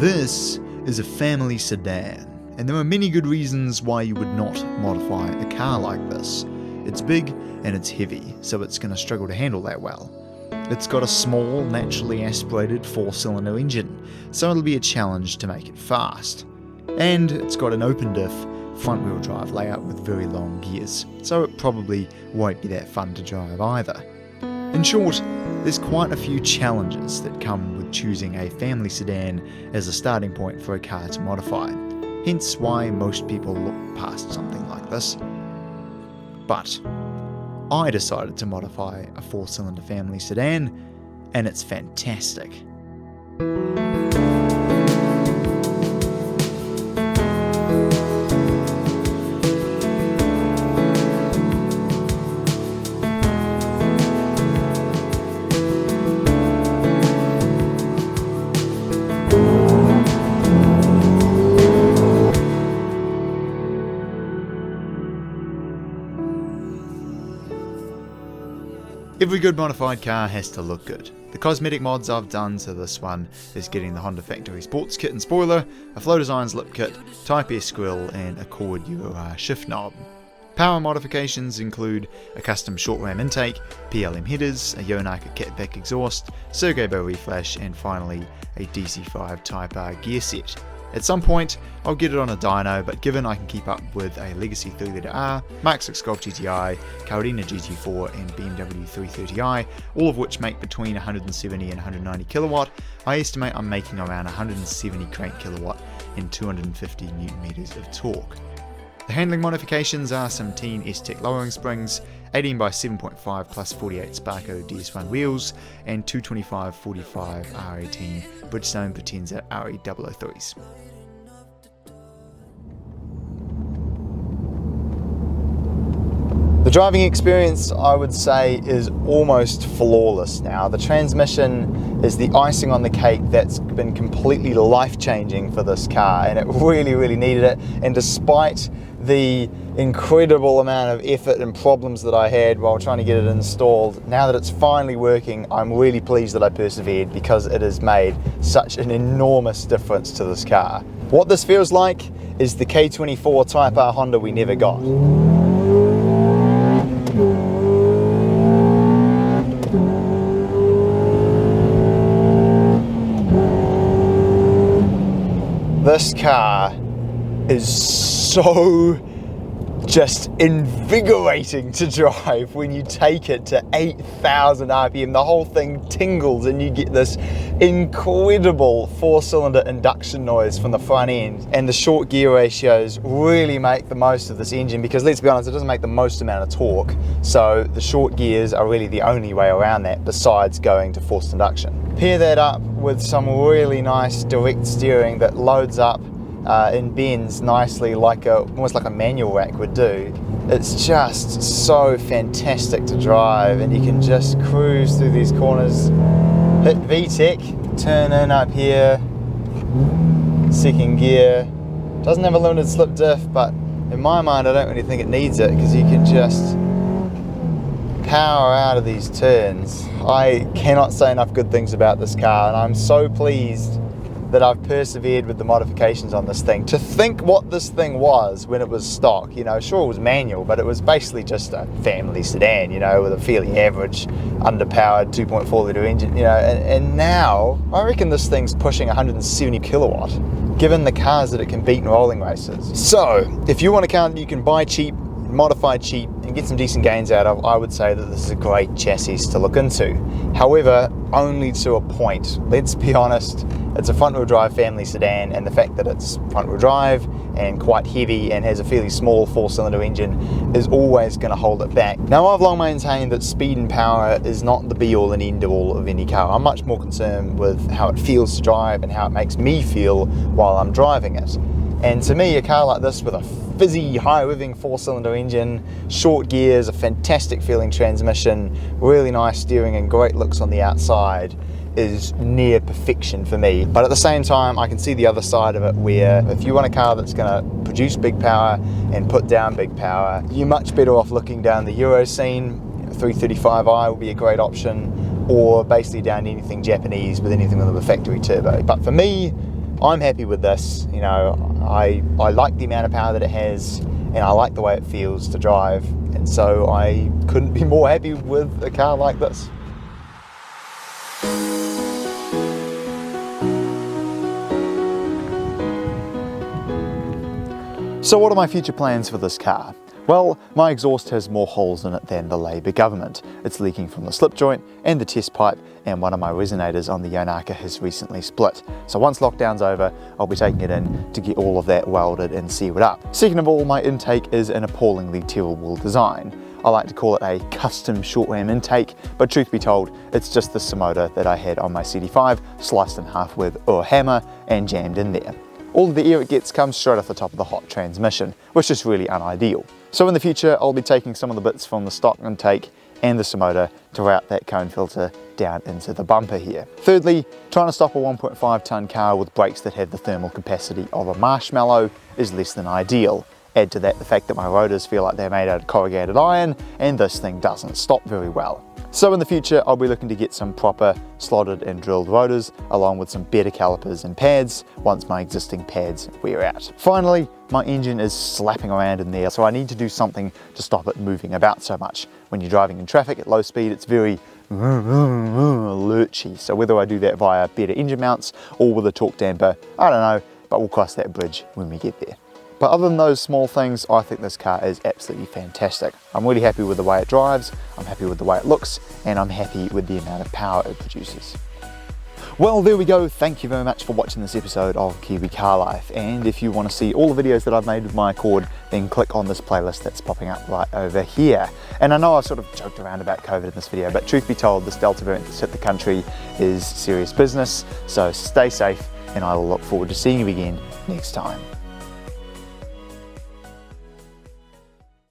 This is a family sedan, and there are many good reasons why you would not modify a car like this. It's big and it's heavy, so it's going to struggle to handle that well. It's got a small, naturally aspirated 4-cylinder engine, so it'll be a challenge to make it fast. And it's got an open diff, front-wheel drive layout with very long gears, so it probably won't be that fun to drive either. In short, there's quite a few challenges that come with choosing a family sedan as a starting point for a car to modify, hence why most people look past something like this. But I decided to modify a 4-cylinder family sedan, and it's fantastic. Every good modified car has to look good. The cosmetic mods I've done to this one is getting the Honda factory sports kit and spoiler, a Flow Designs lip kit, Type S Grille and a Cord UR shift knob. Power modifications include a custom short ram intake, PLM headers, a Yonaka Catback exhaust, Serge Bo Reflash and finally a DC5 Type R Gearset. At some point, I'll get it on a dyno, but given I can keep up with a Legacy 3Litre R, Mark 6 Golf GTI, Carolina GT4 and BMW 330i, all of which make between 170 and 190 kilowatt, I estimate I'm making around 170 crank kilowatt and 250 Newton meters of torque. The handling modifications are some Tein S-Tech lowering springs, 18 by 7.5 plus 48 Sparco DS1 wheels, and 225/45 R18 Bridgestone Potenza RE003s. The driving experience, I would say, is almost flawless now. The transmission is the icing on the cake that's been completely life-changing for this car, and it really needed it. And despite the incredible amount of effort and problems that I had while trying to get it installed, now that it's finally working, I'm really pleased that I persevered because it has made such an enormous difference to this car. What this feels like is the K24 Type R Honda we never got. This car is so just invigorating to drive when you take it to 8,000 RPM. The whole thing tingles and you get this incredible 4-cylinder induction noise from the front end. And the short gear ratios really make the most of this engine because, let's be honest, it doesn't make the most amount of torque. So the short gears are really the only way around that besides going to forced induction. Pair that up with some really nice direct steering that loads up and bends nicely like almost like a manual rack would do. It's just so fantastic to drive, and you can just cruise through these corners, hit VTEC, turn in up here, second gear. Doesn't have a limited slip diff, but in my mind I don't really think it needs it because you can just power out of these turns. I cannot say enough good things about this car, and I'm so pleased that I've persevered with the modifications on this thing. To think what this thing was when it was stock, you know, sure it was manual, but it was basically just a family sedan, you know, with a fairly average underpowered 2.4 litre engine, you know, and now I reckon this thing's pushing 170 kilowatt, given the cars that it can beat in rolling races. So, if you want a car that you can buy cheap, modify cheap, and get some decent gains out of, I would say that this is a great chassis to look into. However, only to a point. Let's be honest, it's a front-wheel drive family sedan, and the fact that it's front-wheel drive and quite heavy and has a fairly small 4-cylinder engine is always going to hold it back. Now, I've long maintained that speed and power is not the be-all and end-all of any car. I'm much more concerned with how it feels to drive and how it makes me feel while I'm driving it. And to me, a car like this with a fizzy, high-revving 4-cylinder engine, short gears, a fantastic feeling transmission, really nice steering and great looks on the outside is near perfection for me. But at the same time, I can see the other side of it where if you want a car that's going to produce big power and put down big power, you're much better off looking down the Euro scene. 335i will be a great option, or basically down anything Japanese with anything with a factory turbo. But for me, I'm happy with this. You know, I like the amount of power that it has, and I like the way it feels to drive, and so I couldn't be more happy with a car like this. So what are my future plans for this car? Well, my exhaust has more holes in it than the Labour government. It's leaking from the slip joint and the test pipe, and one of my resonators on the Yonaka has recently split. So once lockdown's over, I'll be taking it in to get all of that welded and sealed up. Second of all, my intake is an appallingly terrible design. I like to call it a custom short ram intake, but truth be told, it's just the Simota that I had on my CD5 sliced in half with a hammer and jammed in there. All of the air it gets comes straight off the top of the hot transmission, which is really unideal. So in the future, I'll be taking some of the bits from the stock intake and the Simota to route that cone filter down into the bumper here. Thirdly, trying to stop a 1.5 tonne car with brakes that have the thermal capacity of a marshmallow is less than ideal. Add to that the fact that my rotors feel like they're made out of corrugated iron, and this thing doesn't stop very well. So in the future, I'll be looking to get some proper slotted and drilled rotors, along with some better calipers and pads once my existing pads wear out. Finally, my engine is slapping around in there, so I need to do something to stop it moving about so much. When you're driving in traffic at low speed, it's very lurchy. So whether I do that via better engine mounts or with a torque damper, I don't know, but we'll cross that bridge when we get there. But other than those small things, I think this car is absolutely fantastic. I'm really happy with the way it drives, I'm happy with the way it looks, and I'm happy with the amount of power it produces. Well, there we go. Thank you very much for watching this episode of Kiwi Car Life. And if you want to see all the videos that I've made with my Accord, then click on this playlist that's popping up right over here. And I know I've sort of joked around about COVID in this video, but truth be told, this Delta variant that's hit the country is serious business. So stay safe, and I will look forward to seeing you again next time.